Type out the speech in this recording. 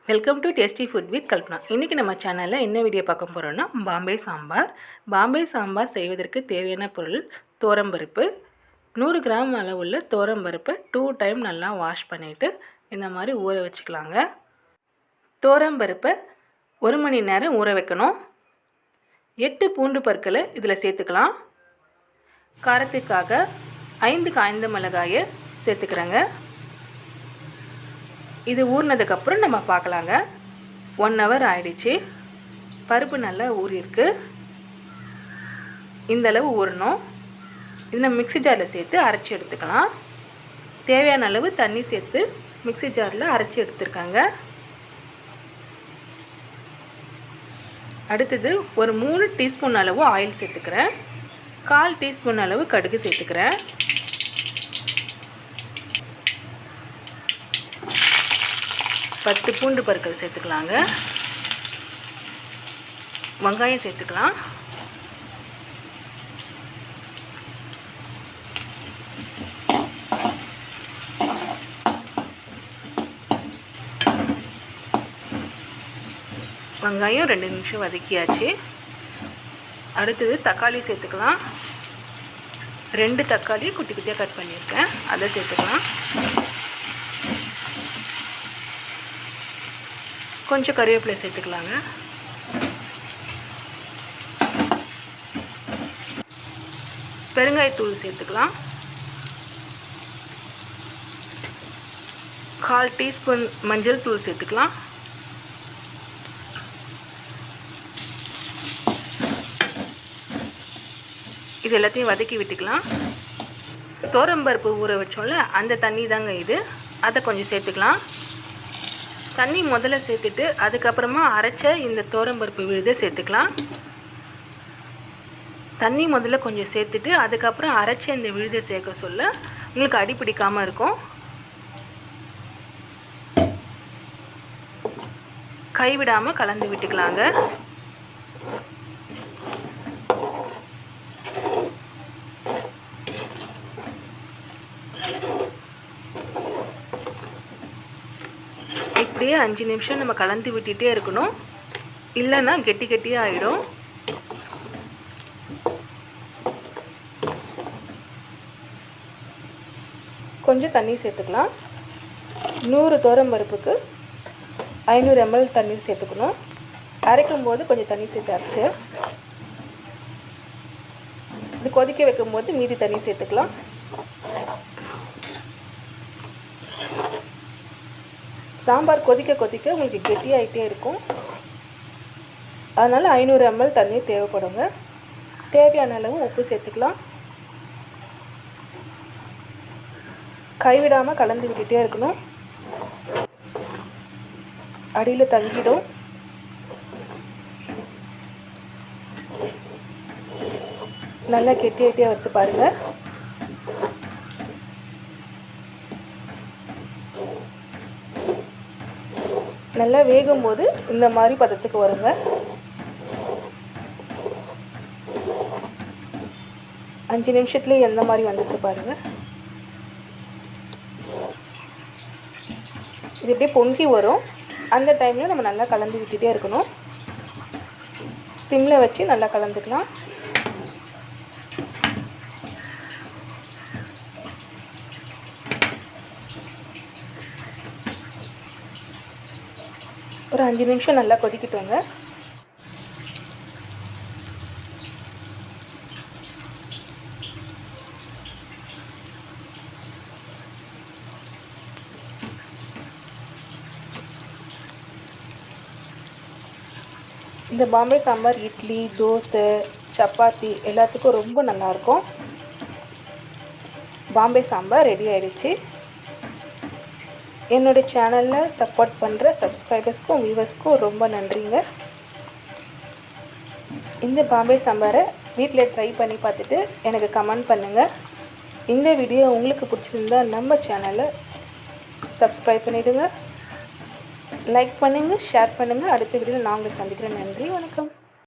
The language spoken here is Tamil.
Welcome to tasty food with Kalpana. இன்றைக்கி நம்ம சேனலில் என்ன வீடியோ பார்க்க போகிறோன்னா பாம்பே சாம்பார். பாம்பே சாம்பார் செய்வதற்கு தேவையான பொருள் தோரம்பருப்பு. 100 கிராம் அளவுள்ள தோரம்பருப்பை 2 டைம் நல்லா வாஷ் பண்ணிவிட்டு இந்த மாதிரி ஊற வச்சுக்கலாங்க. தோரம்பருப்பை 1 மணி நேரம் ஊற வைக்கணும். 8 பூண்டு பற்களை இதில் சேர்த்துக்கலாம். காரத்துக்காக 5 காய்ந்த மிளகாயை சேர்த்துக்கிறேங்க. இது ஊறினதுக்கப்புறம் நம்ம பார்க்கலாங்க. 1 ஹவர் ஆயிடுச்சு. பருப்பு நல்லா ஊறியிருக்கு. இந்தளவு ஊறணும். இது நம்ம மிக்ஸி ஜாரில் சேர்த்து அரைச்சி எடுத்துக்கலாம். தேவையான அளவு தண்ணி சேர்த்து மிக்ஸி ஜாரில் அரைச்சி எடுத்துருக்காங்க. அடுத்தது ஒரு 3 டீஸ்பூன் அளவு ஆயில் சேர்த்துக்கிறேன். 1/4 டீஸ்பூன் அளவு கடுகு சேர்த்துக்கிறேன். 10 பூண்டு பற்கள் சேர்த்துக்கலாங்க. வெங்காயம் சேர்த்துக்கலாம். வெங்காயம் 2 நிமிஷம் வதக்கியாச்சு. அடுத்தது தக்காளி சேர்த்துக்கலாம். 2 தக்காளி குட்டி குட்டியாக கட் பண்ணியிருக்கேன், அதை சேர்த்துக்கலாம். கொஞ்சம் கறிவேப்பிலை சேர்த்துக்கலாங்க. பெருங்காயத்தூள் சேர்த்துக்கலாம். 1/4 டீஸ்பூன் மஞ்சள் தூள் சேர்த்துக்கலாம். இது எல்லாத்தையும் வதக்கி விட்டுக்கலாம். தோரம்பருப்பு ஊற வச்சோம்ல, அந்த தண்ணி தாங்க இது. அதை கொஞ்சம் சேர்த்துக்கலாம். தண்ணி முதல்ல சேர்த்துட்டு அதுக்கப்புறமா அரைச்ச இந்த தோரம்பருப்பு விழுதை சேர்த்துக்கலாம். தண்ணி முதல்ல கொஞ்சம் சேர்த்துட்டு அதுக்கப்புறம் அரைச்ச இந்த விழுதை சேர்க்க சொல்ல உங்களுக்கு அடி பிடிக்காமல் இருக்கும். கைவிடாமல் கலந்து விட்டுக்கலாங்க. இப்படியே 5 நிமிஷம் நம்ம கலந்து விட்டுட்டே இருக்கணும், இல்லைன்னா கெட்டி கெட்டியாக ஆகிடும். கொஞ்சம் தண்ணி சேர்த்துக்கலாம். 100 தோரம்பருப்புக்கு 500 ml தண்ணீர் சேர்த்துக்கணும். அரைக்கும் போது கொஞ்சம் தண்ணி சேர்த்து அரைச்சி இது கொதிக்க வைக்கும் போது மீதி தண்ணி சேர்த்துக்கலாம். சாம்பார் கொதிக்க கொதிக்க உங்களுக்கு கெட்டியாகிட்டே இருக்கும். அதனால் 500 ml தண்ணீர் தேவைப்படுங்க. தேவையான அளவு உப்பு சேர்த்துக்கலாம். கைவிடாமல் கலந்து விட்டுட்டே இருக்கணும், அடியில் தங்கிடும். நல்லா கெட்டியாகிட்டே வறுத்து பாருங்கள். நல்லா வேகும் போது இந்த மாதிரி பதத்துக்கு வருங்க. அஞ்சு நிமிஷத்துலேயே எந்த மாதிரி வந்துட்டு பாருங்கள். இது இப்படியே பொங்கி வரும். அந்த டைமில் நம்ம நல்லா கலந்து விட்டுட்டே இருக்கணும். சிம்மில் வச்சு நல்லா கலந்துக்கலாம். ஒரு 5 நிமிஷம் நல்லா கொதிக்கிட்டோங்க. இந்த பாம்பே சாம்பார் இட்லி, தோசை, சப்பாத்தி எல்லாத்துக்கும் ரொம்ப நல்லாயிருக்கும். பாம்பே சாம்பார் ரெடி ஆகிடுச்சு. என்னோடய சேனலில் சப்போர்ட் பண்ணுற சப்ஸ்கிரைபர்ஸ்க்கும் வியூவர்ஸ்க்கும் ரொம்ப நன்றிங்க. இந்த பாம்பே சாம்பாரை வீட்டில் ட்ரை பண்ணி பார்த்துட்டு எனக்கு கமெண்ட் பண்ணுங்கள். இந்த வீடியோ உங்களுக்கு பிடிச்சிருந்தா நம்ம சேனலை சப்ஸ்கிரைப் பண்ணிவிடுங்க, லைக் பண்ணுங்கள், ஷேர் பண்ணுங்கள். அடுத்த வீடியோவில் நான் உங்களை சந்திக்கிறேன். நன்றி, வணக்கம்.